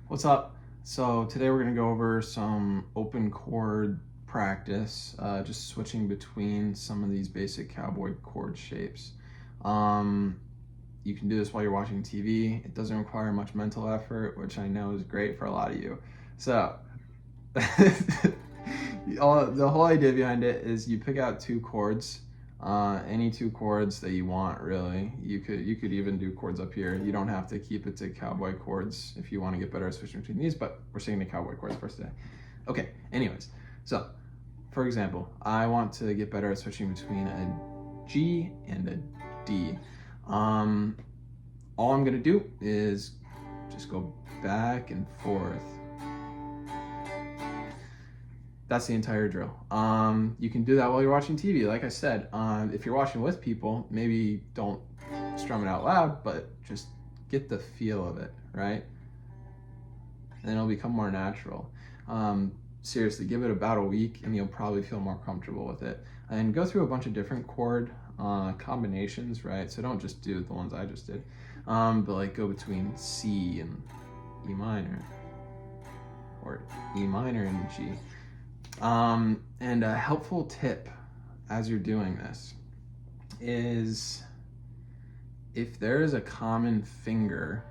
What's up? So today we're going to go over some open chord practice, just switching between some of these basic cowboy chord shapes. You can do this while you're watching TV. It doesn't require much mental effort, which I know is great for a lot of you. So the whole idea behind it is you pick out two chords, any two chords that you want, really. You could even do chords up here. You don't have to keep it to cowboy chords if you want to get better at switching between these, but we're sticking to cowboy chords first today. Okay, anyways, so for example, I want to get better at switching between a G and a D. All I'm gonna do is just go back and forth. That's the entire drill. You can do that while you're watching TV. Like I said, if you're watching with people, maybe don't strum it out loud, but just get the feel of it, right? And then it'll become more natural. Seriously, give it about a week and you'll probably feel more comfortable with it. And go through a bunch of different chord combinations, right? So don't just do the ones I just did, but like go between C and E minor, or E minor and G. And a helpful tip as you're doing this is if there is a common finger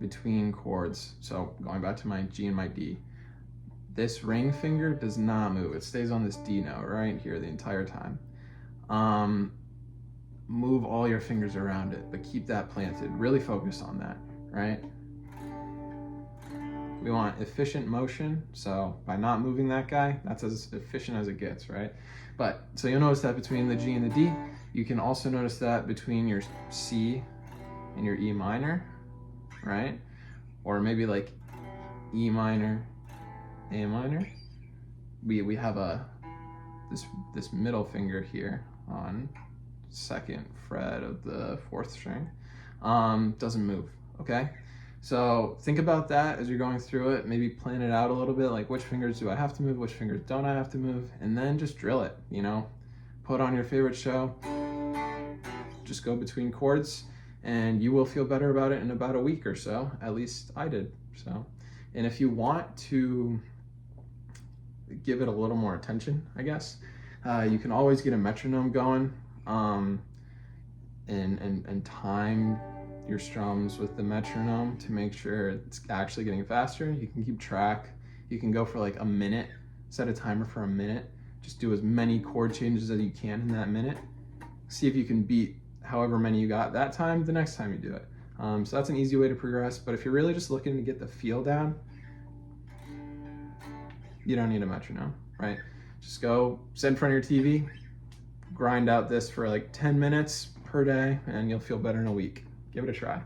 between chords, so going back to my G and my D, this ring finger does not move. It stays on this D note right here the entire time. Move all your fingers around it, but keep that planted. Really focus on that, right? We want efficient motion, so by not moving that guy, that's as efficient as it gets, right? But, so you'll notice that between the G and the D. You can also notice that between your C and your E minor, right? Or maybe like E minor, A minor. We have this middle finger here on second fret of the fourth string, doesn't move, okay? So think about that as you're going through it. Maybe plan it out a little bit, like which fingers do I have to move, which fingers don't I have to move, and then just drill it, you know? Put on your favorite show, just go between chords, and you will feel better about it in about a week or so. At least I did, so. And if you want to give it a little more attention, I guess, you can always get a metronome going, and time your strums with the metronome to make sure it's actually getting faster. You can keep track. You can go for like a minute, set a timer for a minute. Just do as many chord changes as you can in that minute. See if you can beat however many you got that time the next time you do it. So that's an easy way to progress, but if you're really just looking to get the feel down, you don't need a metronome, right? Just go sit in front of your TV, grind out this for like 10 minutes per day, and you'll feel better in a week. Give it a try.